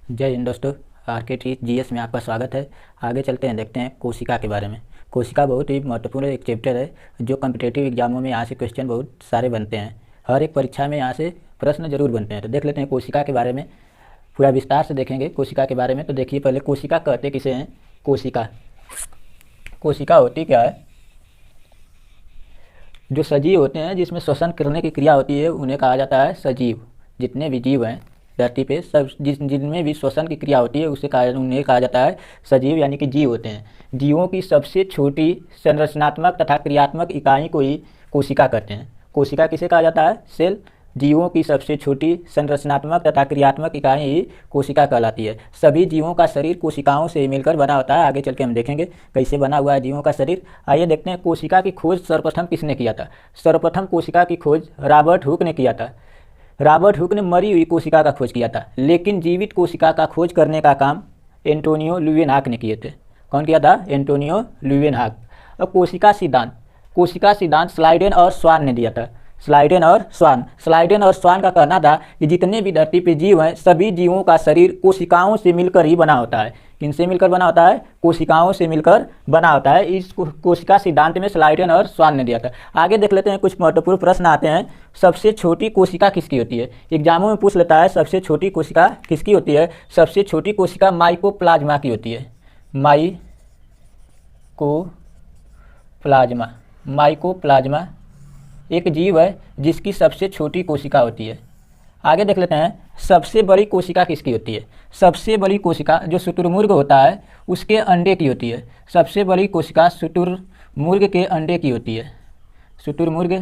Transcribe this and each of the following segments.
जय हिंद दोस्तों। RKT GS में आपका स्वागत है। आगे चलते हैं, देखते हैं कोशिका के बारे में। कोशिका बहुत ही महत्वपूर्ण एक चैप्टर है जो कॉम्पिटिटिव एग्जामों में यहाँ से क्वेश्चन बहुत सारे बनते हैं। हर एक परीक्षा में यहाँ से प्रश्न जरूर बनते हैं। तो देख लेते हैं कोशिका के बारे में, पूरा विस्तार से देखेंगे कोशिका के बारे में। तो देखिए, पहले कोशिका कहते किसे हैं। कोशिका कोशिका होती क्या है? जो सजीव होते हैं, जिसमें श्वसन करने की क्रिया होती है, उन्हें कहा जाता है सजीव। जितने भी जीव हैं धरती पे, सब जिनमें भी श्वसन की क्रिया होती है उन्हें कहा जाता है सजीव, यानी कि जीव होते हैं। जीवों की सबसे छोटी संरचनात्मक तथा क्रियात्मक इकाई को ही कोशिका कहते हैं। कोशिका किसे कहा जाता है? सेल। जीवों की सबसे छोटी संरचनात्मक तथा क्रियात्मक इकाई ही कोशिका कहलाती है। सभी जीवों का शरीर कोशिकाओं से मिलकर बना होता है। आगे चल के हम देखेंगे कैसे बना हुआ है जीवों का शरीर। आइए देखते हैं कोशिका की खोज सर्वप्रथम किसने किया था। सर्वप्रथम कोशिका की खोज रॉबर्ट हुक ने किया था। रॉबर्ट हुक ने मरी हुई कोशिका का खोज किया था, लेकिन जीवित कोशिका का खोज करने का काम एंटोनियो ल्यूवेनहाक ने किए थे। कौन किया था? एंटोनियो ल्यूवेनहाक। अब कोशिका सिद्धांत स्लाइडेन और स्वान ने दिया था। स्लाइडेन और स्वान का कहना था कि जितने भी धरती पे जीव हैं, सभी जीवों का शरीर कोशिकाओं से मिलकर ही बना होता है। किनसे मिलकर बना होता है? कोशिकाओं से मिलकर बना होता है। इस कोशिका सिद्धांत में स्लाइडेन और स्वान ने दिया था। आगे देख लेते हैं, कुछ महत्वपूर्ण प्रश्न आते हैं। सबसे छोटी कोशिका किसकी होती है? एग्जामों में पूछ लेता है सबसे छोटी कोशिका किसकी होती है। सबसे छोटी कोशिका माइकोप्लाज्मा की होती है। माइकोप्लाज्मा एक जीव है जिसकी सबसे छोटी कोशिका होती है। आगे देख लेते हैं, सबसे बड़ी कोशिका किसकी होती है। सबसे बड़ी कोशिका जो शुतुरमुर्ग होता है उसके अंडे की होती है। सबसे बड़ी कोशिका शुतुरमुर्ग के अंडे की होती है। शुतुरमुर्ग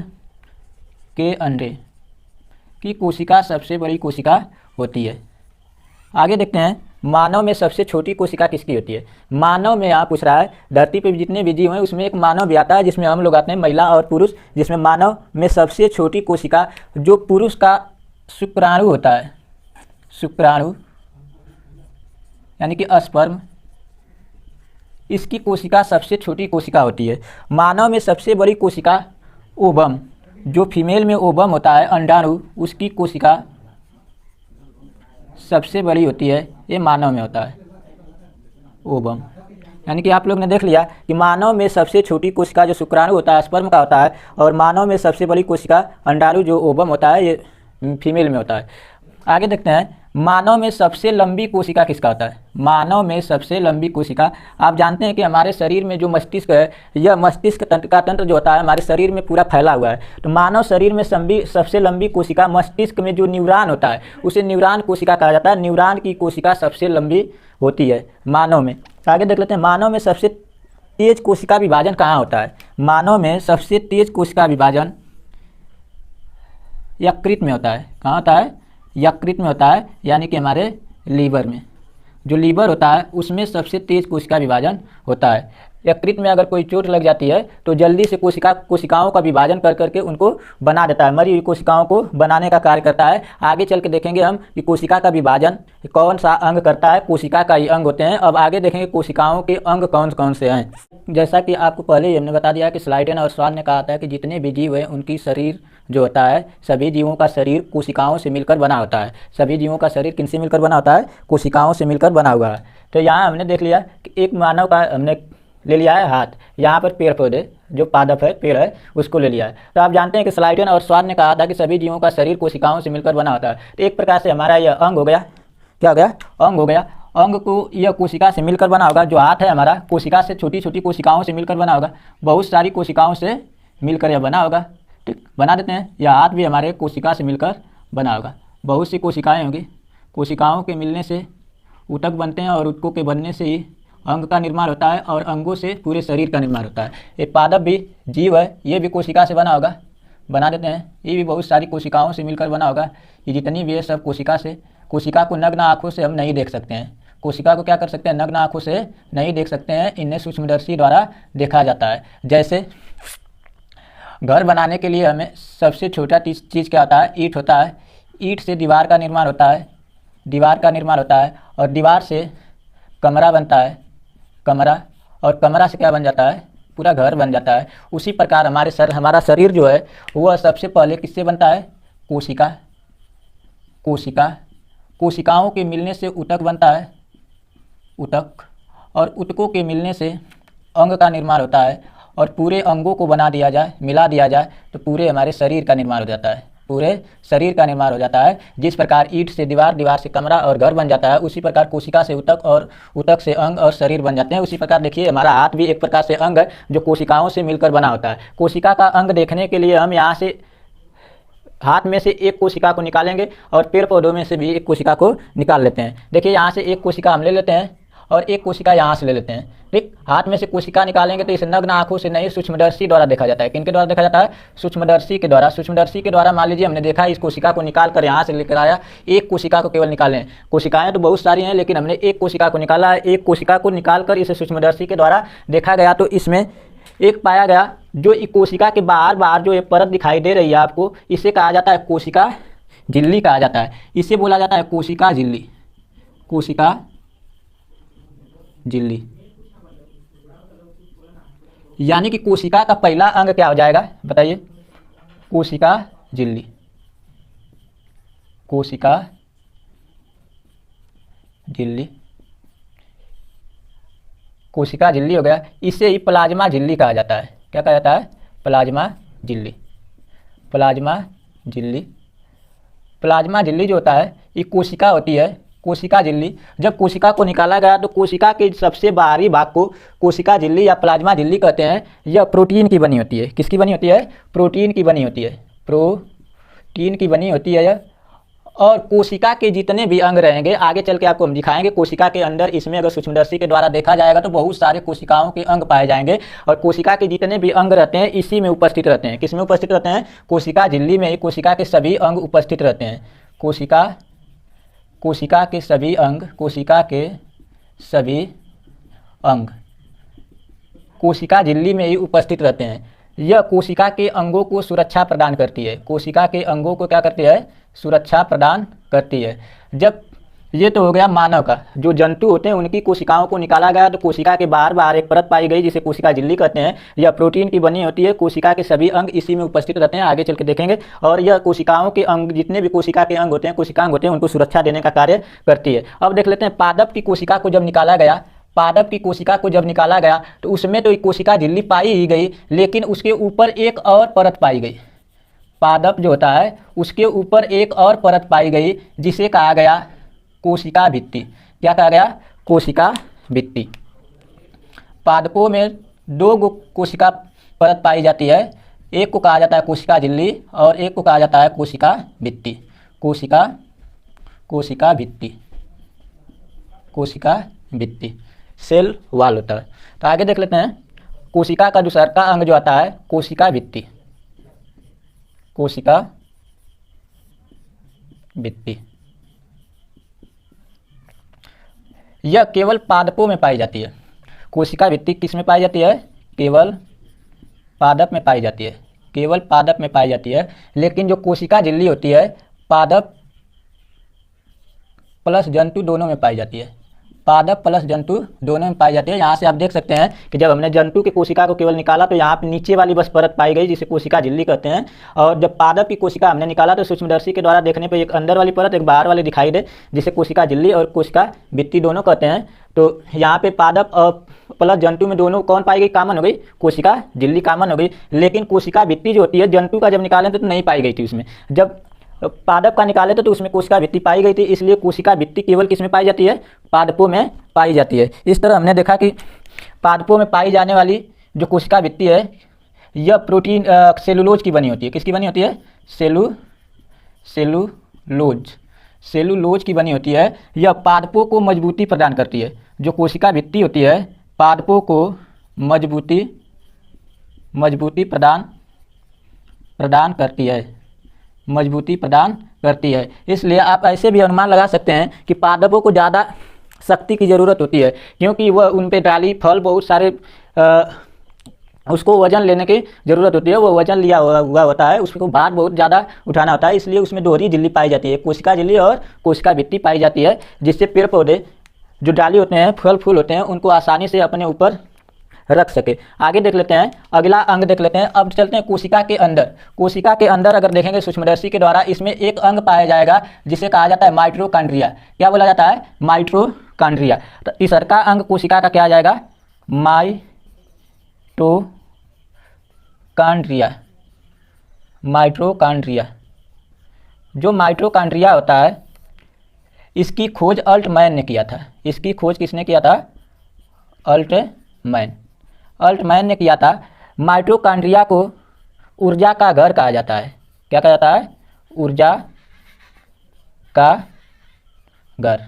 के अंडे की कोशिका सबसे बड़ी कोशिका होती है। आगे देखते हैं, मानव में सबसे छोटी कोशिका किसकी होती है। मानव में यहाँ पूछ रहा है, धरती पे जितने भी जीव हैं उसमें एक मानव भी आता है, जिसमें हम लोग आते हैं महिला और पुरुष। जिसमें मानव में सबसे छोटी कोशिका जो पुरुष का शुक्राणु होता है, शुक्राणु यानी कि स्पर्म, इसकी कोशिका सबसे छोटी कोशिका होती है। मानव में सबसे बड़ी कोशिका ओवम, जो फीमेल में ओवम होता है अंडाणु, उसकी कोशिका सबसे बड़ी होती है। ये मानव में होता है ओवम। यानी कि आप लोग ने देख लिया कि मानव में सबसे छोटी कोशिका जो शुक्राणु होता है स्पर्म का होता है, और मानव में सबसे बड़ी कोशिका अंडाणु जो ओवम होता है, ये फीमेल में होता है। आगे देखते हैं, मानव में सबसे लंबी कोशिका किसका होता है। मानव में सबसे लंबी कोशिका, आप जानते हैं कि हमारे शरीर में जो मस्तिष्क है, यह मस्तिष्क तंत्र का तंत्र जो होता है हमारे शरीर में पूरा फैला हुआ है। तो मानव शरीर में सबसे लंबी कोशिका मस्तिष्क में जो न्यूरॉन होता है उसे न्यूरॉन कोशिका कहा जाता है। न्यूरॉन की कोशिका सबसे लंबी होती है मानव में। आगे देख लेते हैं, मानव में सबसे तेज कोशिका विभाजन कहाँ होता है। मानव में सबसे तेज कोशिका विभाजन यकृत में होता है। कहाँ होता है? यकृत में होता है, यानी कि हमारे लीवर में। जो लीवर होता है उसमें सबसे तेज कोशिका विभाजन होता है। यकृत में अगर कोई चोट लग जाती है तो जल्दी से कोशिकाओं का विभाजन कर करके उनको बना देता है, मरी हुई कोशिकाओं को बनाने का कार्य करता है। आगे चल के देखेंगे हम कि कोशिका का विभाजन कौन सा अंग करता है। कोशिका का ही अंग होते हैं। अब आगे देखेंगे कोशिकाओं के अंग कौन कौन से हैं। जैसा कि आपको पहले ही हमने बता दिया कि स्लाइडेन और स्वान ने कहा था कि जितने भी जीव हैं उनकी शरीर जो होता है, सभी जीवों का शरीर कोशिकाओं से मिलकर बना होता है। सभी जीवों का शरीर किनसे मिलकर बना होता है? कोशिकाओं से मिलकर बना हुआ है। तो यहाँ हमने देख लिया कि एक मानव का हमने ले लिया है हाथ, यहाँ पर पेड़ पौधे जो पादप है, पेड़ है, उसको ले लिया है। तो आप जानते हैं कि स्लाइडेन और स्वान ने कहा था कि सभी जीवों का शरीर कोशिकाओं से मिलकर बना होता है। तो एक प्रकार से हमारा यह अंग हो गया। क्या हो गया? अंग हो गया। अंग को यह कोशिका से मिलकर बना होगा। जो हाथ है हमारा, कोशिका से छोटी छोटी कोशिकाओं से मिलकर बना होगा। बहुत सारी कोशिकाओं से मिलकर यह बना होगा। ठीक, बना देते हैं। यह हाथ भी हमारे कोशिका से मिलकर बना होगा। बहुत सी कोशिकाएँ होंगी। कोशिकाओं के मिलने से ऊतक बनते हैं, और ऊतकों के बनने से ही अंग का निर्माण होता है, और अंगों से पूरे शरीर का निर्माण होता है। ये पादप भी जीव है, ये भी कोशिका से बना होगा। बना देते हैं। ये भी बहुत सारी कोशिकाओं से मिलकर बना होगा। ये जितनी भी है सब कोशिका से। कोशिका को नग्न आँखों से हम नहीं देख सकते हैं। कोशिका को क्या कर सकते हैं? नग्न आँखों से नहीं देख सकते हैं। इन्हें सूक्ष्मदर्शी द्वारा देखा जाता है। जैसे घर बनाने के लिए हमें सबसे छोटा चीज़ क्या होता है? ईंट होता है। ईंट से दीवार का निर्माण होता है। दीवार का निर्माण होता है, और दीवार से कमरा बनता है। कमरा, और कमरा से क्या बन जाता है? पूरा घर बन जाता है। उसी प्रकार हमारा शरीर जो है वह सबसे पहले किससे बनता है? कोशिका कोशिकाओं के मिलने से ऊतक बनता है, ऊतक, और ऊतकों के मिलने से अंग का निर्माण होता है, और पूरे अंगों को बना दिया जाए, मिला दिया जाए तो पूरे हमारे शरीर का निर्माण हो जाता है, पूरे शरीर का निर्माण हो जाता है। जिस प्रकार ईंट से दीवार, दीवार से कमरा और घर बन जाता है, उसी प्रकार कोशिका से ऊतक और ऊतक से अंग और शरीर बन जाते हैं। उसी प्रकार देखिए हमारा हाथ भी एक प्रकार से अंग है जो कोशिकाओं से मिलकर बना होता है। कोशिका का अंग देखने के लिए हम यहाँ से हाथ में से एक कोशिका को निकालेंगे और पेड़ पौधों में से भी एक कोशिका को निकाल लेते हैं। देखिए यहाँ से एक कोशिका हम ले लेते हैं और एक कोशिका यहाँ से ले लेते हैं। ठीक, हाथ में से कोशिका निकालेंगे तो इसे नग्न आंखों से नहीं, सूक्ष्मदर्शी द्वारा देखा जाता है। किनके द्वारा देखा जाता है? सूक्ष्मदर्शी के द्वारा। सूक्ष्मदर्शी के द्वारा मान लीजिए हमने देखा इस कोशिका को निकाल कर यहाँ से लेकर आया, एक कोशिका को केवल निकालें। कोशिकाएं तो बहुत सारी हैं लेकिन हमने एक कोशिका को निकाला है। एक कोशिका को निकाल कर इसे सूक्ष्मदर्शी के द्वारा देखा गया तो इसमें एक पाया गया जो कोशिका के बाहर बाहर जो एक परत दिखाई दे रही है आपको, इसे कहा जाता है कोशिका झिल्ली कहा जाता है। इसे बोला जाता है कोशिका झिल्ली, कोशिका झिल्ली। यानी कि कोशिका का पहला अंग क्या हो जाएगा बताइए? कोशिका झिल्ली, कोशिका झिल्ली, कोशिका झिल्ली हो गया। इसे ही प्लाज्मा झिल्ली कहा जाता है। क्या कहा जाता है? प्लाज्मा झिल्ली, प्लाज्मा झिल्ली। प्लाज्मा झिल्ली जो होता है ये कोशिका होती है, कोशिका झिल्ली। जब कोशिका को निकाला गया तो कोशिका के सबसे बाहरी भाग को कोशिका झिल्ली या प्लाज्मा झिल्ली कहते हैं। यह प्रोटीन की बनी होती है। किसकी बनी होती है? प्रोटीन की बनी होती है, प्रोटीन की बनी होती है यह। और कोशिका के जितने भी अंग रहेंगे आगे चल के आपको हम दिखाएंगे। कोशिका के अंदर इसमें अगर सूक्ष्मदर्शी के द्वारा देखा जाएगा तो बहुत सारे कोशिकाओं के अंग पाए जाएंगे और कोशिका के जितने भी अंग रहते हैं इसी में उपस्थित रहते हैं। किस में उपस्थित रहते हैं? कोशिका झिल्ली में ही कोशिका के सभी अंग उपस्थित रहते हैं। कोशिका के सभी अंग, कोशिका के सभी अंग कोशिका झिल्ली में ही उपस्थित रहते हैं। यह कोशिका के अंगों को सुरक्षा प्रदान करती है। कोशिका के अंगों को क्या करती है? सुरक्षा प्रदान करती है। जब ये तो हो गया मानव का, जो जंतु होते हैं उनकी कोशिकाओं को निकाला गया तो कोशिका के बाहर बाहर एक परत पाई गई जिसे कोशिका झिल्ली कहते हैं। यह प्रोटीन की बनी होती है। कोशिका के सभी अंग इसी में उपस्थित रहते हैं, आगे चल के देखेंगे। और यह कोशिकाओं के अंग, जितने भी कोशिका के अंग होते हैं, कोशिकांग होते हैं, उनको सुरक्षा देने का कार्य करती है। अब देख लेते हैं पादप की कोशिका को जब निकाला गया, पादप की कोशिका को जब निकाला गया तो उसमें तो कोशिका झिल्ली पाई ही गई लेकिन उसके ऊपर एक और परत पाई गई। पादप जो होता है उसके ऊपर एक और परत पाई गई जिसे कहा गया कोशिका भित्ति। क्या कहा गया? कोशिका भित्ति। पादपों में दो कोशिका परत पाई जाती है, एक को कहा जाता है कोशिका झिल्ली और एक को कहा जाता है कोशिका भित्ति। कोशिका भित्ति, कोशिका भित्ति, सेल वाल होता है। तो आगे देख लेते हैं कोशिका का दूसरा का अंग जो आता है कोशिका भित्ति, कोशिका भित्ति। यह केवल पादपों में पाई जाती है। कोशिका भित्ति किस में पाई जाती है? केवल पादप में पाई जाती है, केवल पादप में पाई जाती है। लेकिन जो कोशिका झिल्ली होती है पादप प्लस जंतु दोनों में पाई जाती है, पादप प्लस जंतु दोनों में पाई जाती है। यहाँ से आप देख सकते हैं कि जब हमने जंतु की कोशिका को केवल निकाला तो यहाँ पे नीचे वाली बस परत पाई गई जिसे कोशिका झिल्ली कहते हैं। और जब पादप की कोशिका हमने निकाला तो सूक्ष्मदर्शी के द्वारा देखने पर एक अंदर वाली परत एक बाहर वाली दिखाई दे जिसे कोशिका झिल्ली और कोशिका भित्ति दोनों कहते हैं। तो यहाँ पे पादप और प्लस जंतु में दोनों कौन पाई गई? कॉमन हो गई, कोशिका झिल्ली कॉमन हो गई। लेकिन कोशिका भित्ति जो होती है जंतु का जब निकाले तो नहीं पाई गई थी उसमें, जब पादप का निकाले थे तो उसमें कोशिका भित्ति पाई गई थी। इसलिए कोशिका भित्ति केवल किस में पाई जाती है? पादपों में पाई जाती है। इस तरह हमने देखा कि पादपों में पाई जाने वाली जो कोशिका भित्ति है यह प्रोटीन सेलुलोज की बनी होती है। किसकी बनी होती है? सेलुलोज की बनी होती है। यह पादपों को मजबूती प्रदान करती है। जो कोशिका भित्ति होती है पादपों को मजबूती प्रदान करती है, मजबूती प्रदान करती है। इसलिए आप ऐसे भी अनुमान लगा सकते हैं कि पादपों को ज़्यादा शक्ति की ज़रूरत होती है क्योंकि वह उन पे डाली फल बहुत सारे उसको वजन लेने की ज़रूरत होती है। वो वजन लिया हुआ होता है, उसको भार बहुत ज़्यादा उठाना होता है। इसलिए उसमें दोहरी झिल्ली पाई जाती है, कोशिका झिल्ली और कोशिका भित्ति पाई जाती है, जिससे पेड़ पौधे जो डाली होते हैं, फल फूल होते हैं, उनको आसानी से अपने ऊपर रख सके। आगे देख लेते हैं, अगला अंग देख लेते हैं। अब चलते हैं कोशिका के अंदर। कोशिका के अंदर अगर देखेंगे सूक्ष्मदर्शी के द्वारा, इसमें एक अंग पाया जाएगा जिसे कहा जाता है माइटोकॉन्ड्रिया। क्या बोला जाता है? माइटोकॉन्ड्रिया। तो तीसरा अंग कोशिका का क्या आ जाएगा? माइटोकॉन्ड्रिया। माइटोकॉन्ड्रिया। जो माइटोकॉन्ड्रिया होता है, इसकी खोज अल्टमैन ने किया था। इसकी खोज किसने किया था? अल्टमैन ने किया था। माइटोकॉन्ड्रिया को ऊर्जा का घर कहा जाता है। क्या कहा जाता है? ऊर्जा का घर।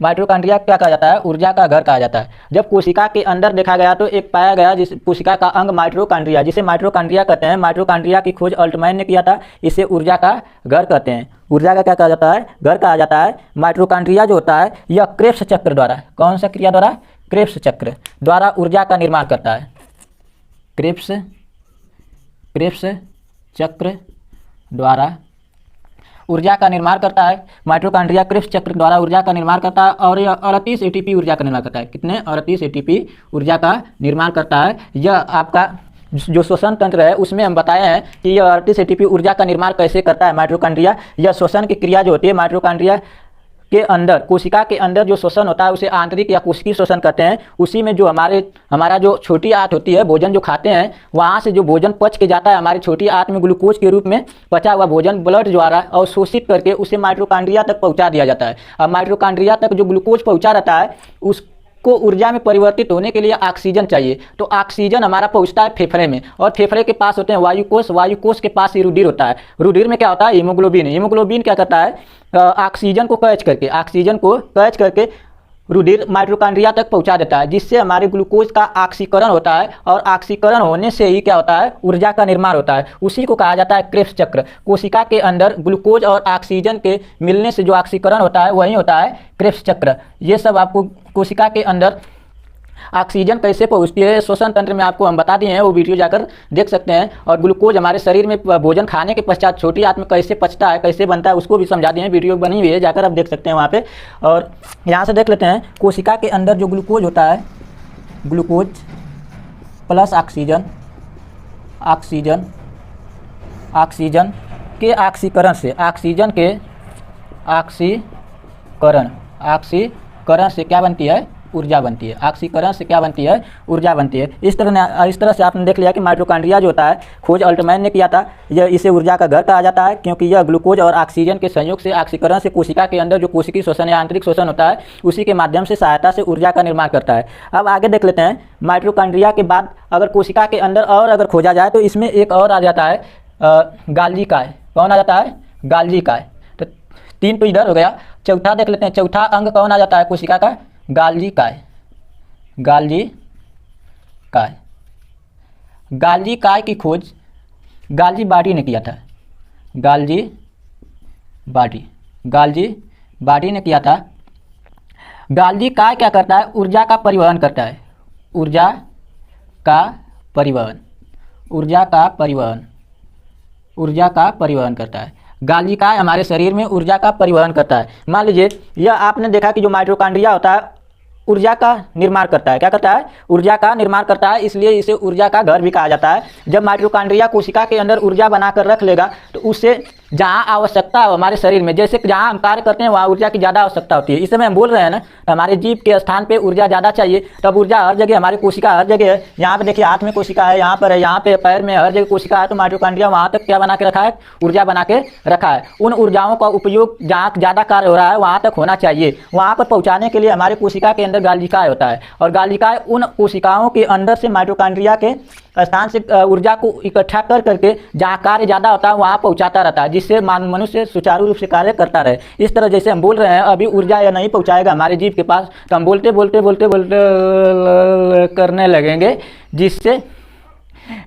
माइटोकॉन्ड्रिया क्या कहा जाता है? ऊर्जा का घर कहा जाता है। जब कोशिका के अंदर देखा गया तो एक पाया गया जिस कोशिका का अंग माइटोकॉन्ड्रिया, जिसे माइटोकॉन्ड्रिया कहते हैं। माइटोकॉन्ड्रिया की खोज अल्टमैन ने किया था। इसे ऊर्जा का घर कहते हैं। ऊर्जा का क्या कहा जाता है? घर कहा जाता है। माइटोकॉन्ड्रिया जो होता है, यह क्रेब्स चक्र द्वारा, कौन सा क्रिया द्वारा? क्रेब्स चक्र द्वारा ऊर्जा का निर्माण करता है। क्रेब्स चक्र द्वारा ऊर्जा का निर्माण करता है। माइटोकॉन्ड्रिया क्रेब्स चक्र द्वारा ऊर्जा का निर्माण करता है और यह 38 एटीपी ऊर्जा का निर्माण करता है। कितने? 38 एटीपी ऊर्जा का निर्माण करता है। यह आपका जो श्वसन तंत्र है उसमें हम बताए हैं कि यह 38 एटीपी ऊर्जा का निर्माण कैसे करता है माइटोकॉन्ड्रिया। यह श्वसन की क्रिया जो होती है माइटोकॉन्ड्रिया के अंदर, कोशिका के अंदर जो श्वसन होता है उसे आंतरिक या कोशिकीय श्वसन कहते हैं। उसी में जो हमारा जो छोटी आंत होती है, भोजन जो खाते हैं, वहाँ से जो भोजन पच के जाता है हमारी छोटी आंत में, ग्लूकोज के रूप में पचा हुआ भोजन ब्लड द्वारा अवशोषित करके उसे माइटोकॉन्ड्रिया तक पहुँचा दिया जाता है। अब माइटोकॉन्ड्रिया तक जो ग्लूकोज पहुँचा रहता है उसको ऊर्जा में परिवर्तित होने के लिए ऑक्सीजन चाहिए। तो ऑक्सीजन हमारा पहुंचता है फेफड़े में, और फेफड़े के पास होते हैं वायुकोष। वायुकोष के पास ही रुधिर होता है। रुधिर में क्या होता है? हीमोग्लोबिन। हीमोग्लोबिन क्या करता है? ऑक्सीजन को कैच करके रुधिर माइटोकॉन्ड्रिया तक पहुंचा देता है, जिससे हमारे ग्लूकोज का ऑक्सीकरण होता है, और ऑक्सीकरण होने से ही क्या होता है? ऊर्जा का निर्माण होता है। उसी को कहा जाता है क्रेब्स चक्र। कोशिका के अंदर ग्लूकोज और ऑक्सीजन के मिलने से जो ऑक्सीकरण होता है वही होता है क्रेब्स चक्र। ये सब आपको कोशिका के अंदर ऑक्सीजन कैसे पहुंचती है श्वसन तंत्र में आपको हम बता दिए हैं, वो वीडियो जाकर देख सकते हैं। और ग्लूकोज हमारे शरीर में भोजन खाने के पश्चात छोटी आंत में कैसे पचता है, कैसे बनता है, उसको भी समझा दिए हैं। वीडियो बनी हुई है, जाकर आप देख सकते हैं वहाँ पे। और यहाँ से देख लेते हैं, कोशिका के अंदर जो ग्लूकोज होता है, ग्लूकोज प्लस ऑक्सीजन के ऑक्सीकरण से, ऑक्सीकरण से क्या बनती है? ऊर्जा बनती है। ऑक्सीकरण से क्या बनती है? ऊर्जा बनती है। इस तरह से आपने देख लिया कि माइटोकॉन्ड्रिया जो होता है, खोज अल्टमैन ने किया था। इसे ऊर्जा का घर कहा जाता है, क्योंकि यह ग्लूकोज और ऑक्सीजन के संयोग से ऑक्सीकरण से कोशिका के अंदर जो कोशिकीय श्वसन या आंतरिक श्वसन होता है उसी के माध्यम से सहायता से ऊर्जा का निर्माण करता है। अब आगे देख लेते हैं, माइटोकॉन्ड्रिया के बाद अगर कोशिका के अंदर और अगर खोजा जाए तो इसमें एक और आ जाता है गाल्जी काय। कौन आ जाता है? गाल्जी काय। तो 3 तो इधर हो गया। चौथा देख लेते हैं, चौथा अंग कौन आ जाता है कोशिका का? गाल्जी काय। गाल्जी काय की खोज गाल्जी बॉडी ने किया था। गाल्जी बॉडी ने किया था। गाल्जी काय क्या करता है? ऊर्जा का परिवहन करता है। ऊर्जा का परिवहन करता है। गाल्जी काय हमारे शरीर में ऊर्जा का परिवहन करता है। मान लीजिए यह आपने देखा कि जो माइटोकॉन्ड्रिया होता है ऊर्जा का निर्माण करता है। क्या करता है? ऊर्जा का निर्माण करता है, इसलिए इसे ऊर्जा का घर भी कहा जाता है। जब माइटोकॉन्ड्रिया कोशिका के अंदर ऊर्जा बनाकर रख लेगा तो उससे जहाँ आवश्यकता हो हमारे शरीर में, जैसे जहाँ हम कार्य करते हैं वहाँ ऊर्जा की ज़्यादा आवश्यकता होती है। इस समय हम बोल रहे हैं ना, हमारे जीव के स्थान पे ऊर्जा ज़्यादा चाहिए, तब ऊर्जा हर जगह, हमारी कोशिका हर जगह है। यहाँ पे देखिए, हाथ में कोशिका है, यहाँ पर है, यहाँ पे पैर में, हर जगह कोशिका है। तो माइटोकॉन्ड्रिया वहाँ तक क्या बना के रखा है? ऊर्जा बना के रखा है। उन ऊर्जाओं का उपयोग जहाँ ज़्यादा कार्य हो रहा है वहाँ तक होना चाहिए। वहाँ पर पहुँचाने के लिए हमारे कोशिका के अंदर गाल्जी काय होता है, और गाल्जी काय उन कोशिकाओं के अंदर से माइटोकॉन्ड्रिया के स्थान से ऊर्जा को इकट्ठा करके जहाँ कार्य ज़्यादा होता है वहाँ पहुँचाता रहता है, जिससे मनुष्य सुचारू रूप से कार्य करता रहे। इस तरह जैसे हम बोल रहे हैं, अभी ऊर्जा या नहीं पहुँचाएगा हमारे जीव के पास तो हम बोलते करने लगेंगे, जिससे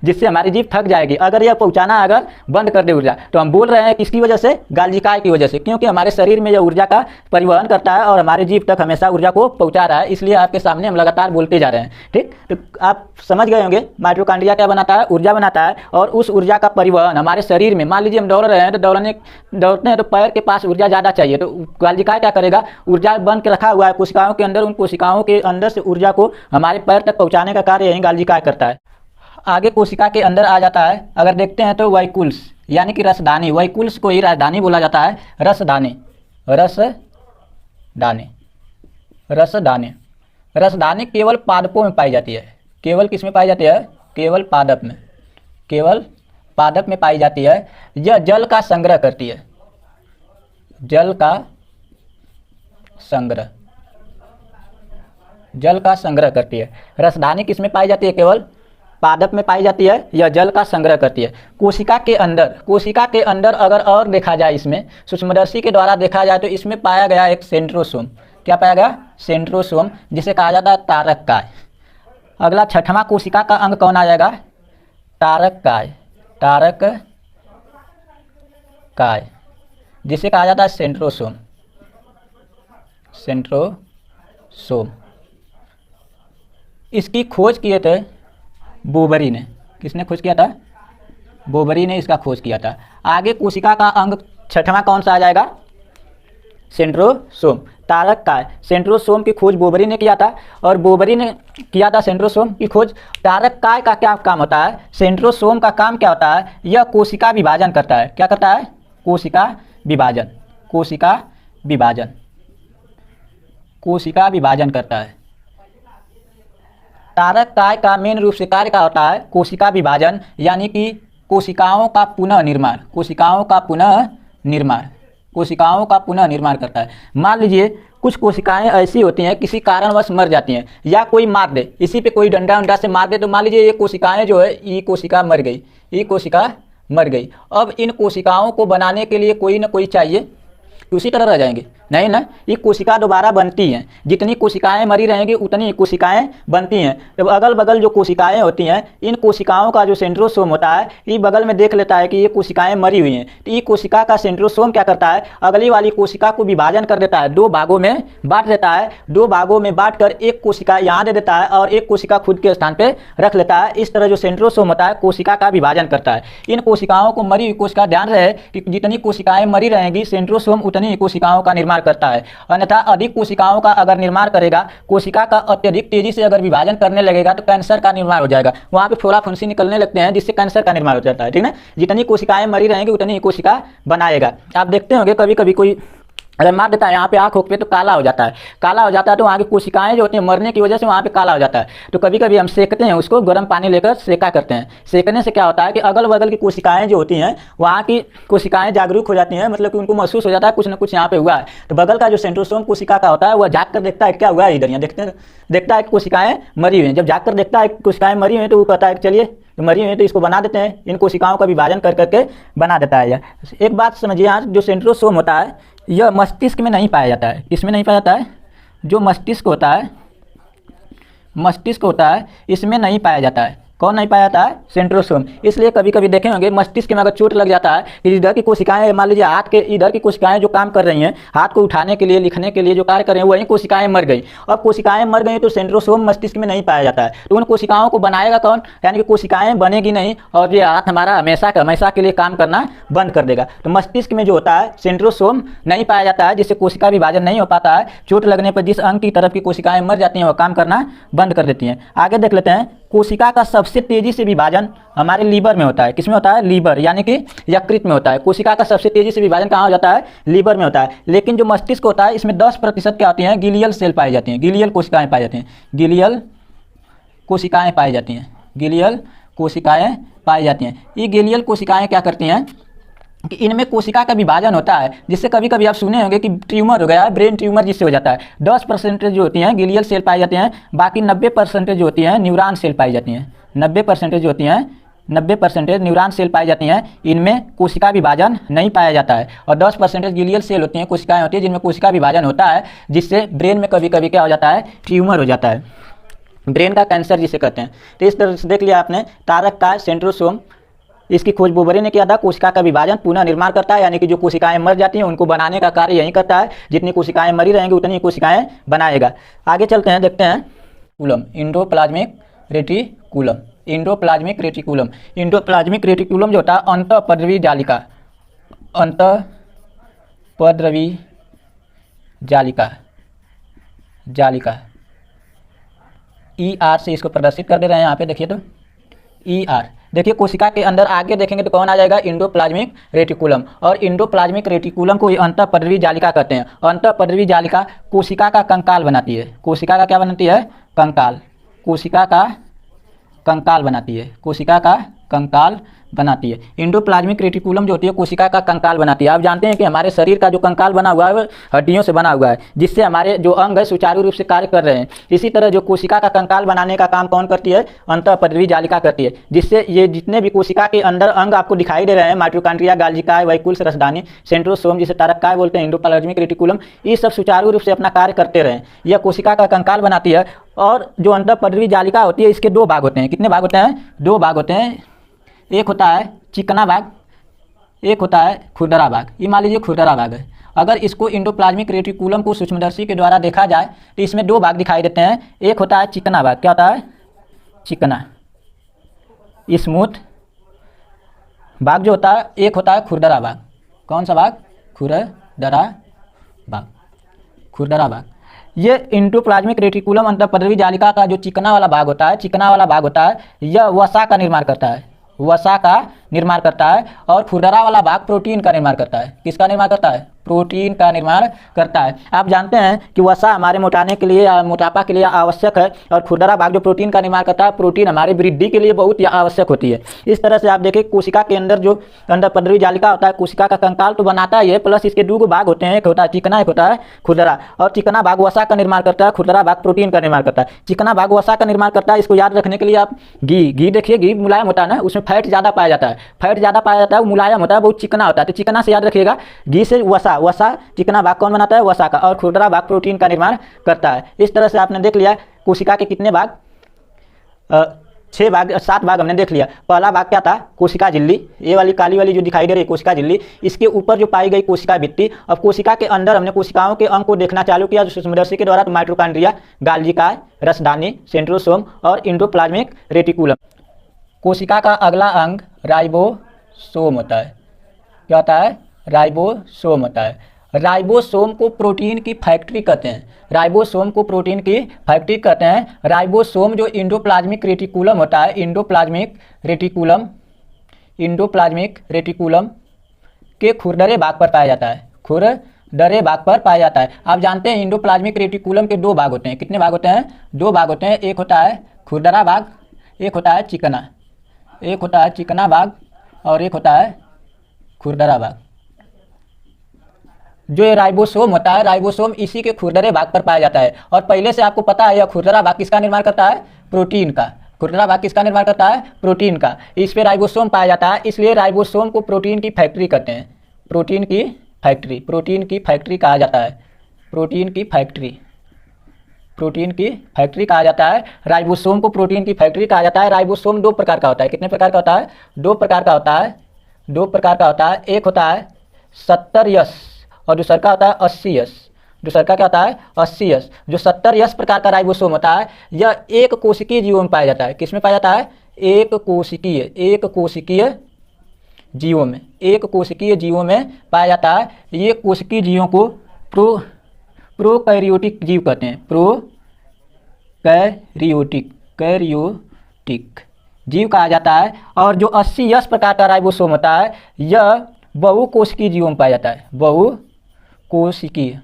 जिससे हमारी जीभ थक जाएगी अगर यह पहुंचाना अगर बंद कर दे ऊर्जा। तो हम बोल रहे हैं किसकी वजह से, गालजिकाय की वजह से, क्योंकि हमारे शरीर में यह ऊर्जा का परिवहन करता है और हमारे जीभ तक हमेशा ऊर्जा को पहुंचा रहा है, इसलिए आपके सामने हम लगातार बोलते जा रहे हैं। ठीक, तो आप समझ गए होंगे माइटोकॉन्ड्रिया क्या बनाता है, ऊर्जा बनाता है, और उस ऊर्जा का परिवहन हमारे शरीर में, मान लीजिए हम दौड़ रहे हैं तो दौड़ते हैं तो पैर के पास ऊर्जा ज़्यादा चाहिए, तो गालजिकाय क्या करेगा, ऊर्जा बन के रखा हुआ है कोशिकाओं के अंदर, उन कोशिकाओं के अंदर से ऊर्जा को हमारे पैर तक पहुंचाने का कार्य यही गालजिकाय करता है। आगे कोशिका के अंदर आ जाता है, अगर देखते हैं तो वैकुल्स यानी कि रसदानी, वैकुल्स को ही राजधानी बोला जाता है, रसदानी, रसदानी, रसदानी, रसदानी केवल पादपों में पाई जाती है। केवल किस में पाई जाती है, केवल पादप में, केवल पादप में पाई जाती है। यह जल का संग्रह करती है, जल का संग्रह, जल का संग्रह करती है। रसदानी किस में पाई जाती है, केवल पादप में पाई जाती है, यह जल का संग्रह करती है। कोशिका के अंदर अगर और देखा जाए, इसमें सूक्ष्मदर्शी के द्वारा देखा जाए तो इसमें पाया गया एक सेंट्रोसोम। क्या पाया गया, सेंट्रोसोम, जिसे कहा जाता है तारक काय। अगला छठवां कोशिका का अंग कौन आ जाएगा, तारक काय, तारक काय, जिसे कहा जाता है सेंट्रोसोम, सेंट्रोसोम। इसकी खोज किए थे बोबरी ने। किसने खोज किया था, बोबरी ने इसका खोज किया था। आगे कोशिका का अंग छठवां कौन सा आ जाएगा, सेंट्रोसोम। तारक काय, सेंट्रोसोम की खोज बोबरी ने किया था, और बोबरी ने किया था सेंट्रोसोम की खोज। तारक काय का क्या काम होता है, सेंट्रोसोम का काम क्या होता है, यह कोशिका विभाजन करता है। क्या करता है, कोशिका विभाजन, कोशिका विभाजन, कोशिका विभाजन करता है। तारक काय का मेन रूप से कार्य क्या होता है, कोशिका विभाजन, यानी कि कोशिकाओं का पुनः निर्माण, कोशिकाओं का पुनः निर्माण, कोशिकाओं का पुनः निर्माण करता है। मान लीजिए कुछ कोशिकाएं ऐसी होती हैं किसी कारणवश मर जाती हैं, या कोई मार दे, इसी पे कोई डंडा उंडा से मार दे, तो मान लीजिए ये कोशिकाएं जो है, ये कोशिका मर गई, ये कोशिका मर गई। अब इन कोशिकाओं को बनाने के लिए कोई ना कोई चाहिए, उसी तरह रह जाएंगे, नहीं ना, ये कोशिका दोबारा बनती हैं। जितनी कोशिकाएं मरी रहेंगी उतनी कोशिकाएं बनती हैं। जब अगल बगल जो कोशिकाएं होती हैं, इन कोशिकाओं का जो सेंट्रोसोम होता है, ये बगल में देख लेता है कि ये कोशिकाएं मरी हुई हैं, तो ये कोशिका का सेंट्रोसोम क्या करता है, अगली वाली कोशिका को विभाजन कर देता है, दो भागों में बांट देता है। दो भागों में बांट कर एक कोशिका यहाँ दे देता है और एक कोशिका खुद के स्थान पर रख लेता है। इस तरह जो सेंट्रोसोम होता है कोशिका का विभाजन करता है। इन कोशिकाओं को, मरी हुई कोशिका, ध्यान रहे कि जितनी कोशिकाएं मरी रहेंगी, सेंट्रोसोम उतनी कोशिकाओं का निर्माण करता है। अन्यथा अधिक कोशिकाओं का अगर निर्माण करेगा, कोशिका का अत्यधिक तेजी से अगर विभाजन करने लगेगा तो कैंसर का निर्माण हो जाएगा, वहाँ पे फोड़ा फुंसी निकलने लगते हैं, जिससे कैंसर का निर्माण हो जाता है। ठीक ना, जितनी कोशिकाएं मरी रहेंगी उतनी ही कोशिका बनाएगा। आप देखते होंगे कभी कभी कोई अगर मार देता है यहाँ पे आँख पे तो काला हो जाता है, काला हो जाता है तो वहाँ की कोशिकाएं जो होती हैं मरने की वजह से वहाँ पे काला हो जाता है। तो कभी कभी हम सेकते हैं उसको, गर्म पानी लेकर सेका करते हैं। सेकने से क्या होता है कि अगल बगल की कोशिकाएं जो होती हैं, वहाँ की कोशिकाएं जागरूक हो जाती हैं, मतलब कि उनको महसूस हो जाता है कुछ ना कुछ यहाँ पे हुआ है। तो बगल का जो सेंट्रोसोम कोशिका का होता है वह जाग कर देखता है क्या हुआ है, इधर यहाँ देखता है कि कोशिकाएं मरी हुई हैं। जब जाग कर देखता है कोशिकाएं मरी हुई हैं तो वो कहता है चलिए तो मरी हुई है तो इसको बना देते हैं, इन कोशिकाओं का विभाजन कर करके बना देता है। एक बात समझिए, यहाँ जो सेंट्रोसोम होता है यह मस्तिष्क में नहीं पाया जाता है। इसमें नहीं पाया जाता है, जो मस्तिष्क होता है, मस्तिष्क होता है इसमें नहीं पाया जाता है। कौन नहीं पाया जाता है, सेंट्रोसोम। इसलिए कभी कभी देखे होंगे मस्तिष्क में अगर चोट लग जाता है, इधर की कोशिकाएं, मान लीजिए हाथ के इधर की कोशिकाएं जो काम कर रही हैं, हाथ को उठाने के लिए, लिखने के लिए जो कार्य कर रहे हैं, वही कोशिकाएं मर गई। अब कोशिकाएं मर गई तो सेंट्रोसोम मस्तिष्क में नहीं पाया जाता है, तो उन कोशिकाओं को बनाएगा कौन, यानी कि कोशिकाएं बनेगी नहीं और ये हाथ हमारा हमेशा के लिए काम करना बंद कर देगा। तो मस्तिष्क में जो होता है सेंट्रोसोम नहीं पाया जाता है, जिससे कोशिका विभाजन नहीं हो पाता है। चोट लगने पर जिस अंग की तरफ की कोशिकाएं मर जाती हैं वह काम करना बंद कर देती हैं। आगे देख लेते हैं, कोशिका का सबसे तेजी से विभाजन हमारे लीवर में होता है। किसमें होता है, लीवर, यानी कि यकृत में होता है। कोशिका का सबसे तेजी से विभाजन कहाँ हो जाता है, लीवर में होता है। लेकिन जो मस्तिष्क होता है इसमें 10% क्या होती हैं, गिलियल सेल पाई जाती हैं, गिलियल कोशिकाएं पाई जाती हैं, गिलियल कोशिकाएं पाई जाती हैं, गिलियल कोशिकाएं पाई जाती हैं। ये गिलियल कोशिकाएं क्या करती हैं कि इनमें कोशिका का विभाजन होता है, जिससे कभी कभी आप सुने होंगे कि ट्यूमर हो गया, ब्रेन ट्यूमर जिससे हो जाता है। 10% जो होती हैं गिलियल सेल पाई जाती हैं, बाकी 90% जो होती हैं न्यूरॉन सेल पाई जाती हैं। 90% जो होती हैं, 90% न्यूरॉन सेल पाई जाती हैं, इनमें कोशिका विभाजन नहीं पाया जाता है। और 10% गिलियल सेल होती हैं, कोशिकाएं होती हैं जिनमें कोशिका विभाजन होता है, जिससे ब्रेन में कभी कभी क्या हो जाता है, ट्यूमर हो जाता है। ब्रेन का कैंसर जिसे कहते हैं। तो इस तरह से देख लिया आपने तारक का सेंट्रोसोम, इसकी खोज बोबरे ने किया था। कोशिका का विभाजन पुनः निर्माण करता है, यानी कि जो कोशिकाएं मर जाती हैं उनको बनाने का कार्य यही करता है। जितनी कोशिकाएं मरी रहेंगी उतनी कोशिकाएं बनाएगा। आगे चलते हैं, देखते हैं coulomb, endoplasmic reticulum. Endoplasmic reticulum, endoplasmic reticulum जो होता है अंतःपद्रवी जालिका, अंतःपद्रवी जालिका, जालिका ER से इसको प्रदर्शित कर दे रहे हैं यहाँ पे, देखिए तो ER। देखिए कोशिका के अंदर आगे देखेंगे तो कौन आ जाएगा, इंडोप्लाज्मिक रेटिकुलम। और इंडोप्लाज्मिक रेटिकुलम को अंतःपद्रवी जालिका कहते हैं। अंतःपद्रवी जालिका कोशिका का कंकाल बनाती है। कोशिका का क्या बनाती है, कंकाल। कोशिका का कंकाल बनाती है, कोशिका का कंकाल बनाती है। इंडोप्लाज्मिक रेटिकुलम जो होती है कोशिका का कंकाल बनाती है। आप जानते हैं कि हमारे शरीर का जो कंकाल बना हुआ है वो हड्डियों से बना हुआ है, जिससे हमारे जो अंग है सुचारू रूप से कार्य कर रहे हैं। इसी तरह जो कोशिका का कंकाल बनाने का काम कौन करती है, अंतःपद्रवी जालिका करती है। जिससे ये जितने भी कोशिका के अंदर अंग आपको दिखाई दे रहे हैं, माइटोकॉन्ड्रिया, गाल्जिकाय, वैकुल्स, रसदानी, सेंट्रोसोम जिसे तारककाय बोलते हैं, इंडोप्लाज्मिक रेटिकुलम, ये सब सुचारू रूप से अपना कार्य करते रहें। यह कोशिका का कंकाल बनाती है। और जो अंतःपद्रवी जालिका होती है इसके दो भाग होते हैं। कितने भाग होते हैं, दो भाग होते हैं। एक होता है चिकना भाग, एक होता है खुरदरा भाग। ये मान लीजिए खुरदरा भाग है। अगर इसको इंडोप्लाज्मिक रेटिकुलम को सूक्ष्मदर्शी के द्वारा देखा जाए तो इसमें दो भाग दिखाई देते हैं। एक होता है चिकना भाग, क्या होता है, चिकना स्मूथ भाग जो होता है। एक होता है खुरदरा भाग। कौन सा भाग, खुरदरा भाग, खुरदरा भाग। ये इंडोप्लाज्मिक रेटिकुलम अंतःपद्रवी जालिका का जो चिकना वाला भाग होता है, चिकना वाला भाग होता है, यह वसा का निर्माण करता है, वसा का निर्माण करता है। और खुरदरा वाला भाग प्रोटीन का निर्माण करता है। किसका निर्माण करता है, प्रोटीन का निर्माण करता है। आप जानते हैं कि वसा हमारे मोटाने के लिए, मोटापा के लिए आवश्यक है। और खुरदरा भाग जो प्रोटीन का निर्माण करता है, प्रोटीन हमारी वृद्धि के लिए बहुत ही आवश्यक होती है। इस तरह से आप देखें कोशिका के अंदर जो अंतःपद्रवी जालिका होता है, कोशिका का कंकाल तो बनाता ही है, प्लस इसके दो भाग होते हैं, एक होता है चिकना, एक होता है खुरदरा। और चिकना भाग वसा का निर्माण करता है, खुरदरा भाग प्रोटीन का निर्माण करता है। चिकना भाग वसा का निर्माण करता है। इसको याद रखने के लिए आप घी देखिए, घी मुलायम होता है ना, उसमें फैट ज़्यादा पाया जाता है, फैट ज़्यादा पाया जाता है, वो मुलायम होता है, बहुत चिकना होता है। तो चिकना से याद रखिएगा, घी से वसा, वसा चिकना भाग कौन बनाता है, वसा का। और खुरदरा भाग प्रोटीन का निर्माण करता है। इस तरह से आपने देख लिया कोशिका के कितने भाग, 6 भाग, 7 भाग हमने देख लिया। पहला भाग क्या था, कोशिका झिल्ली, ये वाली काली वाली जो दिखाई दे रही है कोशिका झिल्ली, इसके ऊपर जो पाई गई कोशिका भित्ति। अब कोशिका के अंदर हमने कोशिकाओं के अंग को देखना चालू किया सूक्ष्मदर्शी के द्वारा, तो माइटोकॉन्ड्रिया, गाल्जिकाय, रसदानी, सेंट्रोसोम और इंडोप्लाज्मिक रेटिकुलम। कोशिका का अगला अंग राइबोसोम होता है। क्या होता है, राइबोसोम होता है। राइबोसोम को प्रोटीन की फैक्ट्री कहते हैं। राइबोसोम को प्रोटीन की फैक्ट्री कहते हैं। राइबोसोम जो इंडोप्लाज्मिक रेटिकुलम होता है, इंडोप्लाज्मिक रेटिकुलम, इंडोप्लाज्मिक रेटिकुलम के खुरदरे भाग पर पाया जाता है, खुरदरे भाग पर पाया जाता है। आप जानते हैं इंडोप्लाज्मिक रेटिकुलम के दो भाग होते हैं। कितने भाग होते हैं, दो भाग होते हैं। एक होता है खुरदरा भाग, एक होता है चिकना, एक होता है चिकना भाग और एक होता है खुरदरा भाग। जो ये राइबोसोम होता है, राइबोसोम इसी के खुरदरे भाग पर पाया जाता है। और पहले से आपको पता है यह खुरदरा भाग किसका निर्माण करता है, प्रोटीन का। खुरदरा भाग किसका निर्माण करता है, प्रोटीन का। इस पे राइबोसोम पाया जाता है, इसलिए राइबोसोम को प्रोटीन की फैक्ट्री कहते हैं। प्रोटीन की फैक्ट्री, प्रोटीन की फैक्ट्री कहा जाता है, प्रोटीन की फैक्ट्री, प्रोटीन की फैक्ट्री कहा जाता है। राइबोसोम को प्रोटीन की फैक्ट्री कहा जाता है। राइबोसोम दो प्रकार का होता है। कितने प्रकार का होता है, दो प्रकार का होता है, दो प्रकार का होता है। एक होता है 70S और दूसरा का होता है 80S। दूसरा का क्या होता है, 80S। जो 70S प्रकार का राइबोसोम होता है, यह एक कोशिकीय जीवों में पाया जाता है। किसमें पाया जाता है, एक कोशिकीय, एक कोशिकीय जीवों में, एक कोशिकीय जीवों में पाया जाता है। ये कोशिकीय जीवों को प्रोकैरियोटिक जीव कहते हैं, प्रोकैरियोटिक, कैरियोटिक जीव कहा जाता है। और जो 80S प्रकार का राइबोसोम होता है, यह बहुकोशिकीय जीवों में पाया जाता है, बहुकोशिकीय,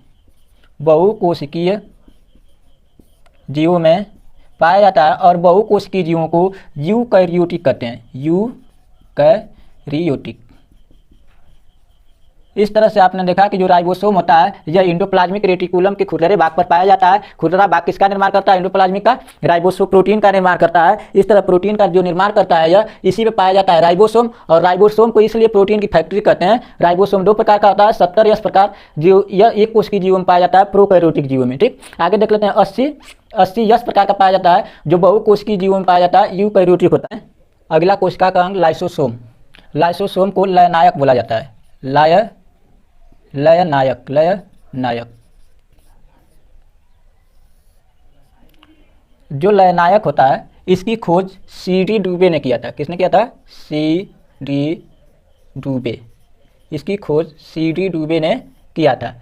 बहुकोशिकीय जीवों में पाया जाता है। और बहुकोशिकीय जीवों को यूकैरियोटिक कहते हैं, यूकैरियोटिक। इस तरह से आपने देखा कि जो राइबोसोम होता है यह एंडोप्लाज्मिक रेटिकुलम के खुरदरे भाग पर पाया जाता है। खुरदरा भाग किसका निर्माण करता है? एंडोप्लाज्मिक का। राइबोसोम प्रोटीन का निर्माण करता है। इस तरह प्रोटीन का जो निर्माण करता है यह इसी में पाया जाता है, राइबोसोम। और राइबोसोम को इसलिए प्रोटीन की फैक्ट्री कहते हैं। राइबोसोम 2 प्रकार का होता है, 70 यस प्रकार जीव, यह एक कोशिकीय जीवों में पाया जाता है, प्रोकैरियोटिक जीवों में। ठीक, आगे देख लेते हैं। 80 यस प्रकार का पाया जाता है जो बहुकोशिकीय जीवों में पाया जाता है, यूकैरियोटिक होता है। अगला कोशिका का अंग लाइसोसोम। लाइसोसोम को लयनायक बोला जाता है। लयनायक। जो लयनायक होता है इसकी खोज CD डुबे ने किया था। किसने किया था? CD डुबे। इसकी खोज CD डुबे ने किया था।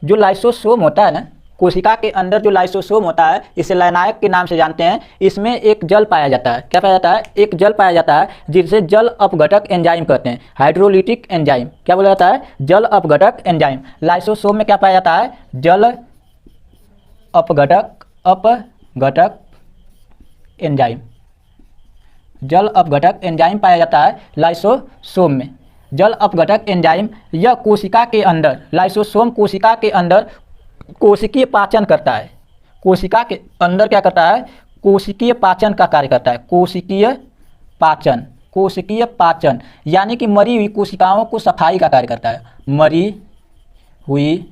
जो लाइसोसोम होता है ना, कोशिका के अंदर जो लाइसोसोम होता है इसे लयनायक के नाम से जानते हैं। इसमें एक जल पाया जाता है। क्या पाया जाता है? एक जल पाया जाता है जिसे जल अपघटक एंजाइम कहते हैं, हाइड्रोलिटिक एंजाइम। क्या बोला जाता है? जल अपघटक एंजाइम। लाइसोसोम में क्या पाया जाता है? जल अपघटक एंजाइम। जल अपघटक एंजाइम पाया जाता है लाइसोसोम में। जल अपघटक एंजाइम यह कोशिका के अंदर, लाइसोसोम कोशिका के अंदर कोशिकीय पाचन करता है। कोशिका के अंदर क्या करता है? कोशिकीय पाचन का कार्य करता है। कोशिकीय पाचन यानी कि मरी हुई कोशिकाओं को सफाई का कार्य करता है। मरी हुई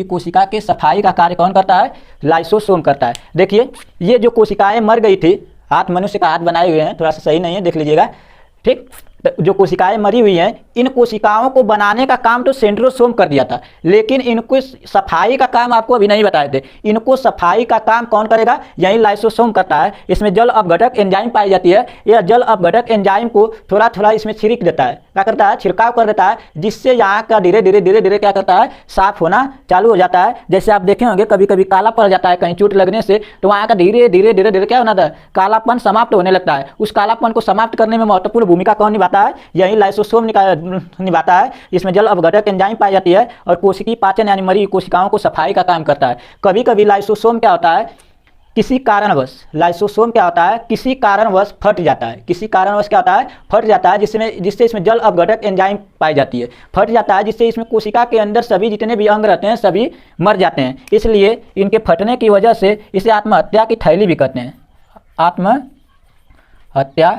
कोशिका के सफाई का कार्य कौन करता है? लाइसोसोम करता है। देखिए, ये जो कोशिकाएं मर गई थी, हाथ मनुष्य का हाथ बनाए हुए हैं, थोड़ा सा सही नहीं है, देख लीजिएगा। ठीक, जो कोशिकाएं मरी हुई हैं, इन कोशिकाओं को बनाने का काम तो सेंट्रोसोम कर दिया था, लेकिन इनको सफाई का काम आपको अभी नहीं बताए थे। इनको सफाई का काम कौन करेगा? यही लाइसोसोम करता है। इसमें जल अपघटक एंजाइम पाई जाती है। यह जल अपघटक एंजाइम को थोड़ा थोड़ा इसमें छिड़क देता है। क्या करता है? छिड़काव कर देता है, जिससे यहाँ का धीरे धीरे क्या करता है? साफ होना चालू हो जाता है। जैसे आप देखे होंगे कभी कभी काला पड़ जाता है कहीं चोट लगने से, तो वहाँ का धीरे धीरे क्या होना था? कालापन समाप्त होने लगता है। उस कालापन को समाप्त करने में महत्वपूर्ण भूमिका कौन निभाता है? यही लाइसोसोम निभाता है। इसमें जल अपघटक एंजाइम पाई जाती है और कोशिकीय पाचन यानी मरी कोशिकाओं को सफाई का काम करता है। कभी कभी लाइसोसोम क्या होता है? किसी कारणवश फट जाता है। क्या होता है? फट जाता है, जिससे इसमें जल अपघटक एंजाइम पाई जाती है। फट जाता है जिससे इसमें कोशिका के अंदर सभी जितने भी अंग रहते हैं सभी मर जाते हैं। इसलिए इनके फटने की वजह से इसे आत्महत्या की थैली भी कहते हैं। आत्महत्या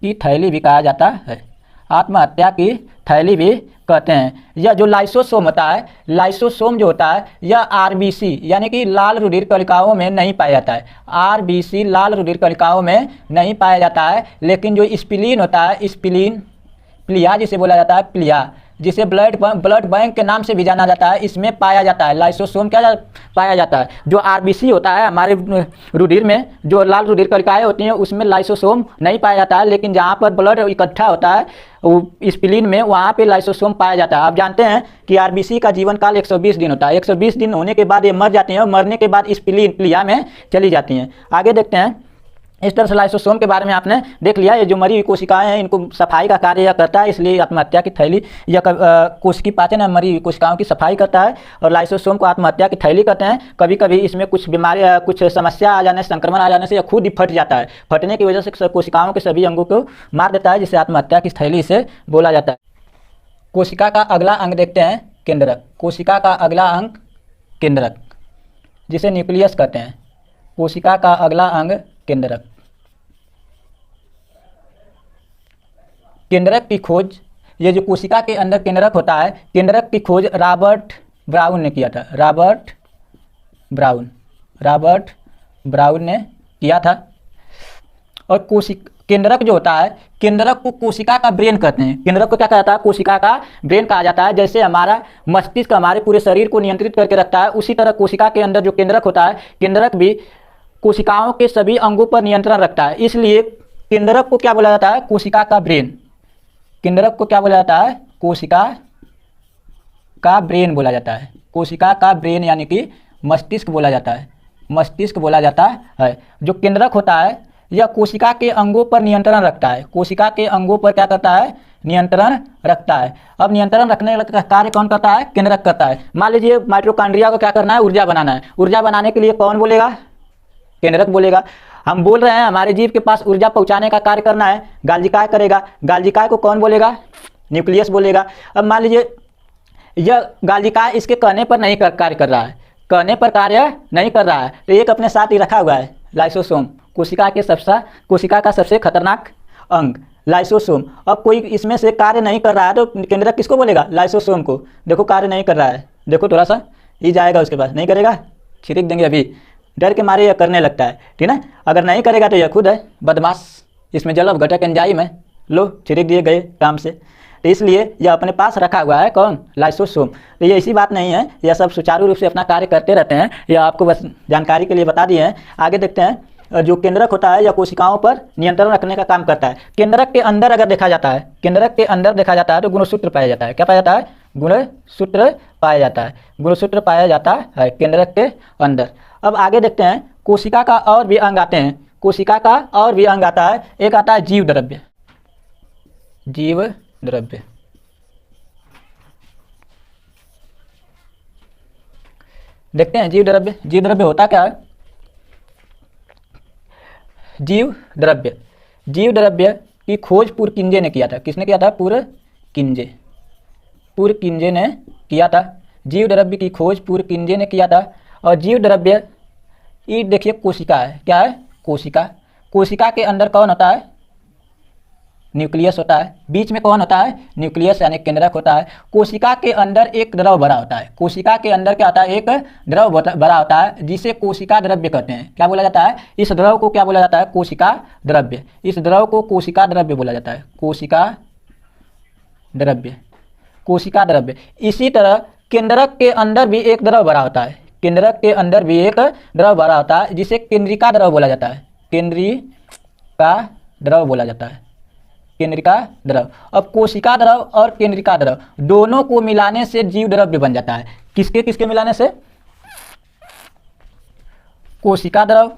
की थैली भी कहा जाता है। आत्महत्या की थैली भी कहते हैं। यह जो लाइसोसोम होता है, लाइसोसोम जो होता है यह RBC यानी कि लाल रुधिर कणिकाओं में नहीं पाया जाता है। RBC लाल रुधिर कणिकाओं में नहीं पाया जाता है, लेकिन जो स्प्लीन होता है, स्प्लीन, प्लिया जिसे बोला जाता है, प्लिया जिसे ब्लड बैंक के नाम से भी जाना जाता है, इसमें पाया जाता है। लाइसोसोम क्या पाया जाता है? जो RBC होता है हमारे रुधिर में, जो लाल रुधिर कणिकाएं होती हैं उसमें लाइसोसोम नहीं पाया जाता है, लेकिन जहाँ पर ब्लड इकट्ठा होता है स्प्लीन में, वहाँ पे लाइसोसोम पाया जाता है। आप जानते हैं कि RBC का जीवन काल 120 दिन होता है। 120 दिन होने के बाद ये मर जाती हैं और मरने के बाद स्प्लीन, प्लिया में चली जाती हैं। आगे देखते हैं। इस तरह से लाइसोसोम के बारे में आपने देख लिया। ये जो मरी हुई कोशिकाएं हैं इनको सफाई का कार्य यह करता है, इसलिए आत्महत्या की थैली या कोशिकीय पाचन मरी हुई कोशिकाओं की सफाई करता है। और लाइसोसोम को आत्महत्या की थैली कहते हैं। कभी कभी इसमें कुछ बीमारी, कुछ समस्या आ जाने, संक्रमण आ जाने से यह खुद ही फट जाता है। फटने की वजह से कोशिकाओं के सभी अंगों को मार देता है, जिसे आत्महत्या की थैली से बोला जाता है। कोशिका का अगला अंग देखते हैं, केंद्रक। कोशिका का अगला अंग केंद्रक, जिसे न्यूक्लियस कहते हैं। कोशिका का अगला अंग केंद्रक। केंद्रक की खोज, ये जो कोशिका के अंदर केंद्रक होता है, केंद्रक की खोज रॉबर्ट ब्राउन ने किया था। रॉबर्ट ब्राउन ने किया था। और केंद्रक जो होता है, केंद्रक को कोशिका का ब्रेन कहते हैं। केंद्रक को क्या कहता है? कोशिका का ब्रेन कहा जाता है। जैसे हमारा मस्तिष्क हमारे पूरे शरीर को नियंत्रित करके रखता है, उसी तरह कोशिका के अंदर जो केंद्रक होता है, केंद्रक भी कोशिकाओं के सभी अंगों पर नियंत्रण रखता है। इसलिए केंद्रक को क्या बोला जाता है? कोशिका का ब्रेन। केंद्रक को क्या बोला जाता है? कोशिका का ब्रेन बोला जाता है। कोशिका का ब्रेन यानी कि मस्तिष्क बोला जाता है। मस्तिष्क बोला जाता है। जो केंद्रक होता है यह कोशिका के अंगों पर नियंत्रण रखता है। कोशिका के अंगों पर क्या करता है? नियंत्रण रखता है। अब नियंत्रण रखने का कार्य कौन करता है? केंद्रक करता है। मान लीजिए माइटोकॉन्ड्रिया को क्या करना है? ऊर्जा बनाना है। ऊर्जा बनाने के लिए कौन बोलेगा? केंद्रक बोलेगा। हम बोल रहे हैं हमारे जीव के पास ऊर्जा पहुंचाने का कार्य करना है, गाल्जिकाय करेगा। गाल्जिकाय को कौन बोलेगा? न्यूक्लियस बोलेगा। अब मान लीजिए यह गाल्जिकाय इसके कहने पर नहीं कार्य कर रहा है, कहने पर कार्य नहीं कर रहा है, तो एक अपने साथ ही रखा हुआ है लाइसोसोम, कोशिका का सबसे खतरनाक अंग लाइसोसोम। अब कोई इसमें से कार्य नहीं कर रहा है तो केंद्रक किसको बोलेगा? लाइसोसोम को। देखो कार्य नहीं कर रहा है, देखो थोड़ा सा ही जाएगा उसके पास, नहीं करेगा, छिड़क देंगे अभी, डर के मारे यह करने लगता है, ठीक है। अगर नहीं करेगा तो यह खुद है बदमाश, इसमें जल अपघटक एंजाइम है, लो छिड़क दिए गए काम से। तो इसलिए यह अपने पास रखा हुआ है कौन? लाइसोसोम। तो ये ऐसी बात नहीं है, यह सब सुचारू रूप से अपना कार्य करते रहते हैं, यह आपको बस जानकारी के लिए बता दिए हैं। आगे देखते हैं, जो केंद्रक होता है यह कोशिकाओं पर नियंत्रण रखने का काम करता है। केंद्रक के अंदर अगर देखा जाता है, केंद्रक के अंदर देखा जाता है तो गुणसूत्र पाया जाता है। क्या पाया जाता है? गुणसूत्र पाया जाता है, गुणसूत्र पाया जाता है केंद्रक के अंदर। अब आगे देखते हैं, कोशिका का और भी अंग आते हैं, कोशिका का और भी अंग आता है। एक आता है जीव द्रव्य, जीव द्रव्य। देखते हैं जीव द्रव्य, जीव द्रव्य होता क्या है? जीव द्रव्य, जीव द्रव्य की खोज पुरकिंजे ने किया था। किसने किया था? पुरकिंजे, पुरकिंजे ने किया था। जीव द्रव्य की खोज पुरकिंजे ने किया था। और जीव द्रव्य ये देखिए कोशिका है, क्या है? कोशिका। कोशिका के अंदर कौन होता है? न्यूक्लियस होता है। बीच में कौन होता है? न्यूक्लियस यानी केंद्रक होता है। कोशिका के अंदर एक द्रव भरा होता है, कोशिका के अंदर क्या होता है? एक द्रव भरा होता है जिसे कोशिका द्रव्य कहते हैं। क्या बोला जाता है? इस द्रव को क्या बोला जाता है? कोशिका द्रव्य। इस द्रव को कोशिका द्रव्य बोला जाता है, कोशिका द्रव्य, कोशिका द्रव्य। इसी तरह केंद्रक के अंदर भी एक द्रव भरा होता है, केंद्रक के अंदर भी एक द्रव भरा होता है जिसे केंद्रिका द्रव बोला जाता है, केंद्रिका द्रव बोला जाता है, केंद्रिका द्रव। अब कोशिका द्रव और केंद्रिका द्रव दोनों को मिलाने से जीव द्रव्य बन जाता है। किसके किसके मिलाने से? कोशिका द्रव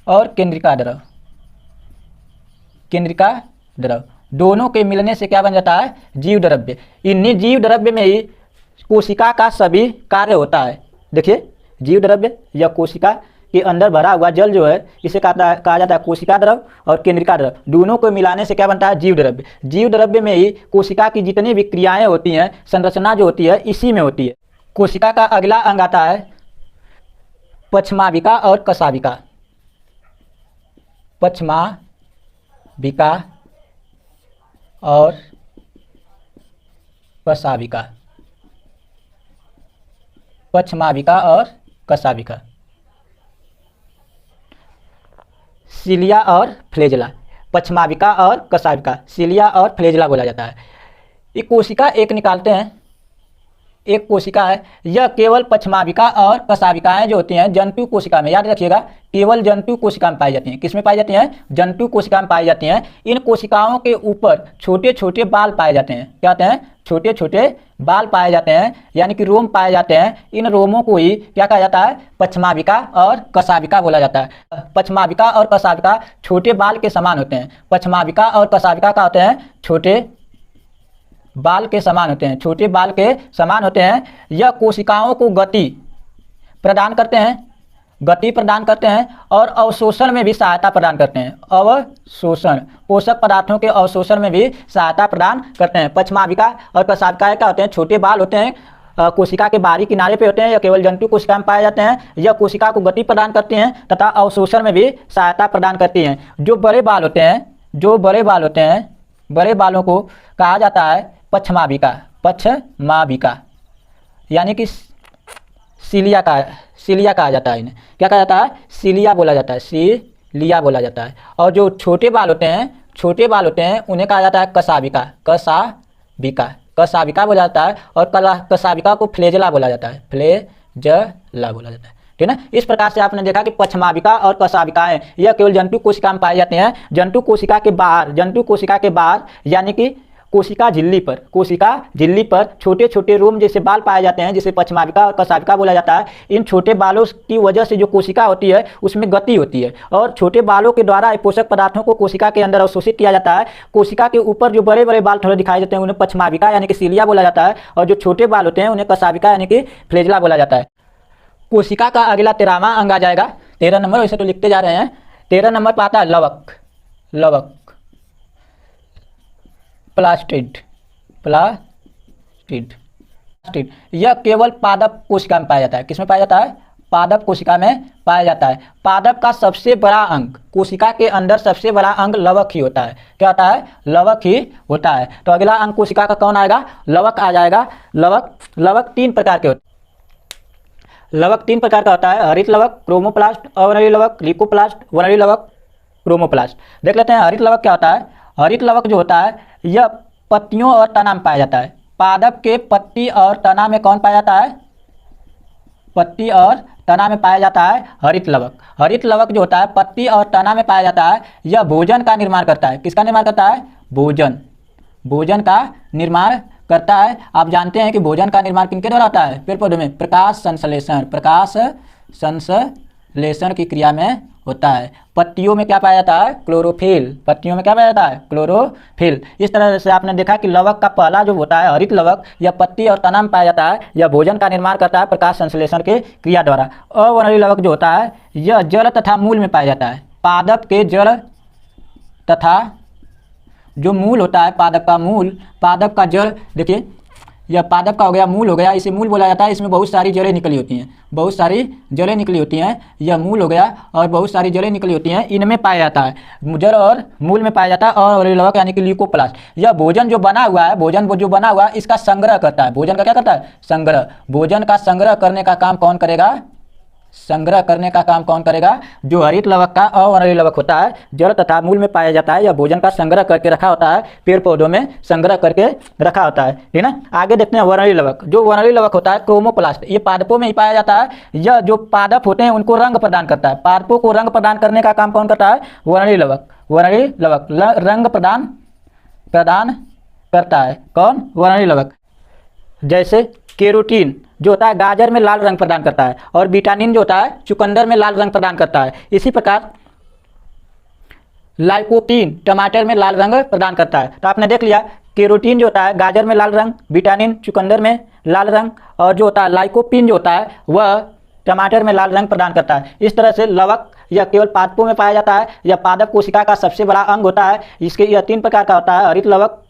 और केंद्रिका द्रव, केंद्रिका द्रव दोनों के मिलने से क्या बन जाता है? जीव द्रव्य। इन्हीं जीव द्रव्य में ही कोशिका का सभी कार्य होता है। देखिए जीव द्रव्य या कोशिका के अंदर भरा हुआ जल जो है इसे कहा जाता है कोशिका द्रव, और केंद्रिका द्रव दोनों को मिलाने से क्या बनता है? जीव द्रव्य। जीव द्रव्य में ही कोशिका की जितनी भी क्रियाएं होती हैं, संरचना जो होती है इसी में होती है। कोशिका का अगला अंग आता है पश्माविका और कशाविका, पश्माविका और कशाविका, पश्माविका और कशाविका, सिलिया और फ्लेजला। पश्माविका और कशाविका, सिलिया और फ्लेजला बोला जाता है। ये कोशिका एक निकालते हैं, एक कोशिका है, यह केवल पश्माविका और कशाविकाएं जो होती हैं जंतु कोशिका में, याद रखिएगा, केवल जंतु कोशिका में पाई जाती हैं। किसमें पाई जाती हैं? जंतु कोशिका में पाई जाती हैं। इन कोशिकाओं के ऊपर छोटे छोटे बाल पाए जाते हैं। क्या होते हैं? छोटे छोटे बाल पाए जाते हैं, यानी कि रोम पाए जाते हैं। इन रोमों को ही क्या कहा जाता है? पश्माविका और कशाविका बोला जाता है। पश्माविका और कशाविका छोटे बाल के समान होते हैं। पश्माविका और कशाविका का होते हैं छोटे बाल के समान होते हैं, छोटे बाल के समान होते हैं। यह कोशिकाओं को गति प्रदान करते हैं, गति प्रदान करते हैं और अवशोषण में भी सहायता प्रदान करते हैं। अवशोषण, पोषक पदार्थों के अवशोषण में भी सहायता प्रदान करते हैं। पश्माविका और कशाविका क्या होते हैं? छोटे बाल होते हैं, कोशिका के बाहरी किनारे पे होते हैं, या केवल जंतु कोशिका में पाए जाते हैं। यह कोशिका को गति प्रदान करती हैं तथा अवशोषण में भी सहायता प्रदान करती हैं। जो बड़े बाल होते हैं, जो बड़े बाल होते हैं, बड़े बालों को कहा जाता है पश्माविका, पश्माविका, यानी कि सिलिया कहा जाता है इन्हें। क्या कहा जाता है? सिलिया बोला जाता है, सिलिया बोला जाता है। और जो छोटे बाल होते हैं, छोटे बाल होते हैं, उन्हें कहा जाता है कशाविका, कशाविका, कशाविका बोला जाता है। और कशाविका को फ्लेजला बोला जाता है, फ्लेजला बोला जाता है, ठीक है। इस प्रकार से आपने देखा कि पश्माविका और कशाविकाएं यह केवल जंतु कोशिका में पाई जाती हैं। जंतु कोशिका के बाहर, जंतु कोशिका के बाहर यानी कि कोशिका झिल्ली पर, कोशिका झिल्ली पर छोटे छोटे रोम जैसे बाल पाए जाते हैं, जिसे पश्माविका और कशाविका बोला जाता है। इन छोटे बालों की वजह से जो कोशिका होती है उसमें गति होती है, और छोटे बालों के द्वारा पोषक पदार्थों को कोशिका के अंदर अवशोषित किया जाता है। कोशिका के ऊपर जो बड़े बड़े बाल थोड़े दिखाई देते हैं उन्हें पश्माविका यानी कि सिलिया बोला जाता है, और जो छोटे बाल होते हैं उन्हें कशाविका यानी कि फ्लेजला बोला जाता है। कोशिका का अगला 13वां अंग आ जाएगा। 13 नंबर, वैसे तो लिखते जा रहे हैं। 13 नंबर पर आता है लवक। लवक, प्लास्टिड, प्लास्टिड, प्लास्टिड। यह केवल पादप कोशिका में पाया जाता है। किसमें पाया जाता है? पादप कोशिका में पाया जाता है। पादप का सबसे बड़ा अंग, कोशिका के अंदर सबसे बड़ा अंग लवक ही होता है। क्या होता है? लवक ही होता है। तो अगला अंग कोशिका का कौन आएगा? लवक आ जाएगा। लवक, लवक 3 प्रकार के होते हैं। लवक 3 प्रकार का होता है, हरित लवक, क्रोमोप्लास्ट, अवर्णीय लवक, ल्यूकोप्लास्ट, वर्णीय लवक, क्रोमोप्लास्ट। देख लेते हैं हरित लवक क्या होता है। हरित लवक जो होता है यह पत्तियों और तना में पाया जाता है। पादप के पत्ती और तना में कौन पाया जाता है? पत्ती और तना में पाया जाता है हरित लवक। हरित लवक जो होता है पत्ती और तना में पाया जाता है। यह भोजन का निर्माण करता है। किसका निर्माण करता है? भोजन, भोजन का निर्माण करता है। आप जानते हैं कि भोजन का निर्माण किनके द्वारा होता है? पेड़ पौधों में प्रकाश संश्लेषण, प्रकाश संश्लेषण की क्रिया में होता है। पत्तियों में क्या पाया जाता है? क्लोरोफिल। पत्तियों में क्या पाया जाता है? क्लोरोफिल। इस तरह से आपने देखा कि लवक का पहला जो होता है हरित लवक, यह पत्ती और तना में पाया जाता है। यह भोजन का निर्माण करता है प्रकाश संश्लेषण के क्रिया द्वारा। अवर्णीय लवक जो होता है यह जड़ तथा मूल में पाया जाता है। पादप के जड़ तथा जो मूल होता है, पादप का मूल, पादप का जड़, देखिए यह पादप का हो गया, मूल हो गया, इसे मूल बोला जाता है। इसमें बहुत सारी जड़ें निकली होती हैं, बहुत सारी जड़ें निकली होती हैं। यह मूल हो गया और बहुत सारी जड़ें निकली होती हैं, इनमें पाया जाता है। जड़ और मूल में पाया जाता है। और लवक यानी कि ल्यूकोप्लास्ट, यह भोजन जो बना हुआ है, भोजन वो जो बना हुआ है इसका संग्रह करता है। भोजन का क्या करता है? संग्रह। भोजन का संग्रह करने का काम कौन करेगा? संग्रह करने का काम कौन करेगा? जो हरित लवक का अवर्णीय लवक होता है, जड़ तथा मूल में पाया जाता है। यह भोजन का संग्रह करके रखा होता है, पेड़ पौधों में संग्रह करके रखा होता है, ठीक ना। आगे देखते हैं वर्णीय लवक। जो वर्णीय लवक होता है क्रोमोप्लास्ट, ये पादपों में ही पाया जाता है। यह जो पादप होते हैं उनको रंग प्रदान करता है। पादपों को रंग प्रदान करने का काम कौन करता है? वर्णीय लवक। वर्णीय लवक रंग प्रदान करता है। कौन? वर्णीय लवक। जैसे केरोटीन जो होता है गाजर में लाल रंग प्रदान करता है, और विटामिन जो होता है चुकंदर में लाल रंग प्रदान करता है। इसी प्रकार लाइकोपीन टमाटर में लाल रंग प्रदान करता है। तो आपने देख लिया, केरोटीन जो होता है गाजर में लाल रंग, विटामिन चुकंदर में लाल रंग, और जो होता है लाइकोपीन जो होता है वह टमाटर में लाल रंग प्रदान करता है। इस तरह से लवक यह केवल पादपों में पाया जाता है। यह पादप कोशिका का सबसे बड़ा अंग होता है। इसके यह 3 प्रकार का होता है, हरित लवक,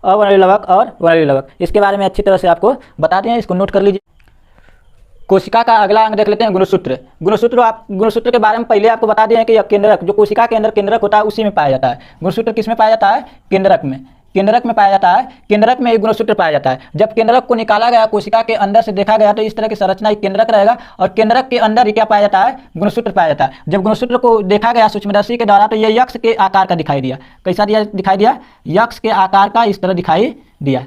अवर्णीय लवक और वर्णीय लवक। इसके बारे में अच्छी तरह से आपको बता दें, इसको नोट कर लीजिए। कोशिका का अगला अंग देख लेते हैं, गुणसूत्र। गुणसूत्र के बारे में पहले आपको बता दें कि यह केंद्रक, जो कोशिका के अंदर केंद्रक होता है उसी में पाया जाता है। गुणसूत्र किस में पाया जाता है? केंद्रक में। केंद्रक में पाया जाता है। केंद्रक में एक गुणसूत्र पाया जाता है। जब केंद्रक को निकाला गया, कोशिका के अंदर से देखा गया, तो इस तरह की संरचना एक केंद्रक रहेगा, और केंद्रक के अंदर ही क्या पाया जाता है? गुणसूत्र पाया जाता है। जब गुणसूत्र को देखा गया सूक्ष्मदर्शी के द्वारा, तो यह यक्ष के आकार का दिखाई दिया। कैसा दिखाई दिया? यक्ष के आकार का इस तरह दिखाई दिया।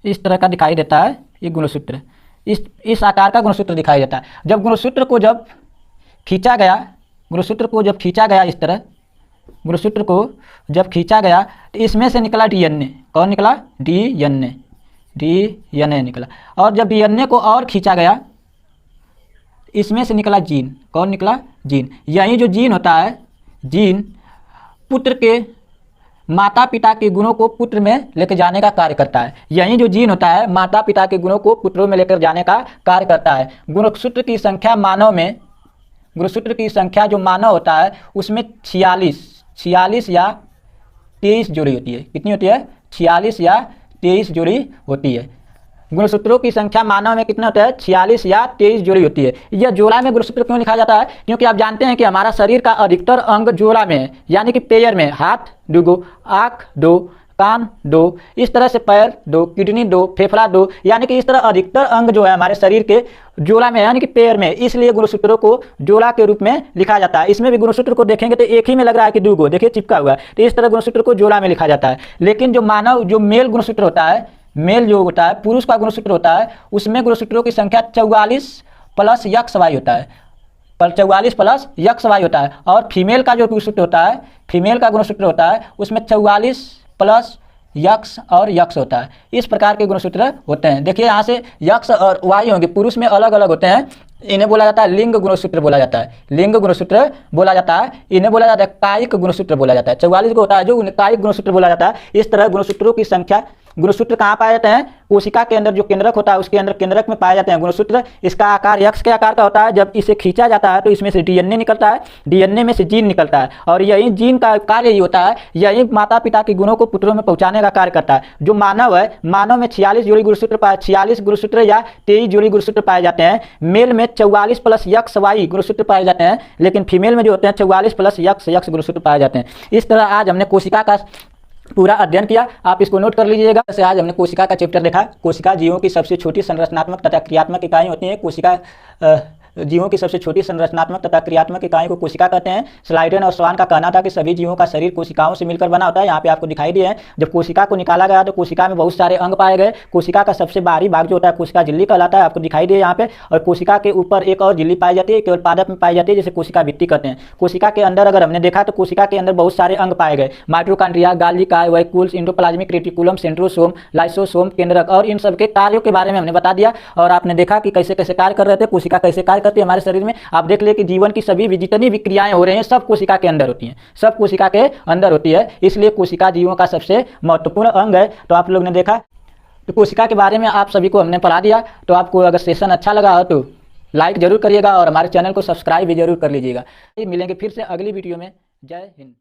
इस तरह का दिखाई देता है ये गुणसूत्र। इस आकार का गुणसूत्र दिखाई देता है। जब गुणसूत्र को जब खींचा गया, इस तरह गुणसूत्र को जब खींचा गया, तो इसमें से निकला डीएनए। कौन निकला? डीएनए निकला। और जब डीएनए को और खींचा गया, इसमें से निकला जीन। कौन निकला? जीन। यही जो जीन होता है, जीन पुत्र के माता पिता के गुणों को पुत्र में लेकर जाने का कार्य करता है। यही जो जीन होता है माता पिता के गुणों को पुत्रों में लेकर जाने का कार्य करता है। गुणसूत्र की संख्या मानव में, गुणसूत्र की संख्या जो मानव होता है उसमें 46 या 23 जोड़ी होती है। कितनी होती है? 46 या 23 जोड़ी होती है। गुणसूत्रों की संख्या मानव में कितना होता है? 46 या 23 जोड़ी होती है। यह जोड़ा में गुणसूत्र क्यों लिखा जाता है? क्योंकि आप जानते हैं कि हमारा शरीर का अधिकतर अंग जोड़ा में है, यानी कि पेयर में। हाथ 2, आँख 2, कान 2, इस तरह से पैर 2, किडनी 2, फेफड़ा 2, यानी कि इस तरह अधिकतर अंग जो है हमारे शरीर के जोड़ा में, यानी कि पेयर में। इसलिए गुणसूत्रों को जोड़ा के रूप में लिखा जाता है। इसमें भी गुणसूत्र को देखेंगे तो एक ही में लग रहा है कि 2 गो, देखिए चिपका हुआ है। तो इस तरह गुणसूत्र को जोड़ा में लिखा जाता है। लेकिन जो मानव, जो मेल गुणसूत्र होता है, मेल जो होता है, पुरुष का गुणसूत्र होता है, उसमें गुणसूत्रों की संख्या 44 प्लस XY होता है। 44 प्लस XY होता है। और फीमेल का जो गुणसूत्र होता है, फीमेल का गुणसूत्र होता है, उसमें 44 प्लस X और X होता है। इस प्रकार के गुणसूत्र होते हैं। देखिए यहाँ से X और Y होंगे, पुरुष में अलग अलग होते हैं। इन्हें बोला जाता है लिंग गुणसूत्र बोला जाता है। लिंग गुणसूत्र बोला जाता है। इन्हें बोला जाता है कायिक गुणसूत्र बोला जाता है। 44 को होता है जो कायिक गुणसूत्र बोला जाता है। इस तरह गुणसूत्रों की संख्या गुणसूत्र कहाँ पाए जाते हैं? कोशिका के अंदर जो केंद्रक होता है उसके अंदर केंद्रक में पाए जाते हैं गुणसूत्र। इसका आकार यक्ष के आकार का होता है। जब इसे खींचा जाता है तो इसमें से डीएनए निकलता है, डीएनए में से जीन निकलता है, और यही जीन का कार्य यही होता है, यही माता पिता के गुणों को पुत्रों में पहुंचाने का कार्य करता है। जो मानव है, मानव में 46 जोड़ी गुणसूत्र 46 गुणसूत्र या 23 जोड़ी गुणसूत्र पाए जाते हैं। मेल में 44 प्लस यक्स वाई गुणसूत्र पाए जाते हैं, लेकिन फीमेल में जो होते हैं 44 प्लस यक्स गुणसूत्र पाए जाते हैं। इस तरह आज हमने कोशिका का पूरा अध्ययन किया, आप इसको नोट कर लीजिएगा। जैसे आज हमने कोशिका का चैप्टर देखा। कोशिका जीवों की सबसे छोटी संरचनात्मक तथा क्रियात्मक इकाई होती है। कोशिका जीवों की सबसे छोटी संरचनात्मक तथा क्रियात्मक इकाई को कोशिका कहते हैं। स्लाइडेन और स्वान का कहना था कि सभी जीवों का शरीर कोशिकाओं से मिलकर बना होता है। यहाँ पे आपको दिखाई दिए हैं। जब कोशिका को निकाला गया तो कोशिका में बहुत सारे अंग पाए गए। कोशिका का सबसे बाहरी भाग जो होता है कोशिका झिल्ली कहलाता है, आपको दिखाई दिए यहाँ पे। और कोशिका के ऊपर एक और झिल्ली पाई जाती है, केवल पादप में पाई जाती है, जिसे कोशिका भित्ति कहते हैं। कोशिका के अंदर अगर हमने देखा तो कोशिका के अंदर बहुत सारे अंग पाए गए। माइटोकॉन्ड्रिया, गालिका, vacuoles, endoplasmic reticulum, centrosome, lysosome, केंद्रक, और इन सबके कार्यों के बारे में हमने बता दिया। और आपने देखा कि कैसे कैसे कार्य कर रहे थे, कोशिका कैसे कार्य करती है हमारे शरीर में। आप देख ले कि जीवन की सभी जितनी भी क्रियाएं हो रही हैं सब कोशिका के अंदर होती हैं, सब कोशिका के अंदर होती है। इसलिए कोशिका जीवों का सबसे महत्वपूर्ण अंग है। तो आप लोग ने देखा, तो कोशिका के बारे में आप सभी को हमने पढ़ा दिया। तो आपको अगर सेशन अच्छा लगा हो तो लाइक जरूर करिएगा और हमारे चैनल को सब्सक्राइब भी जरूर कर लीजिएगा। मिलेंगे फिर से अगली वीडियो में। जय हिंद।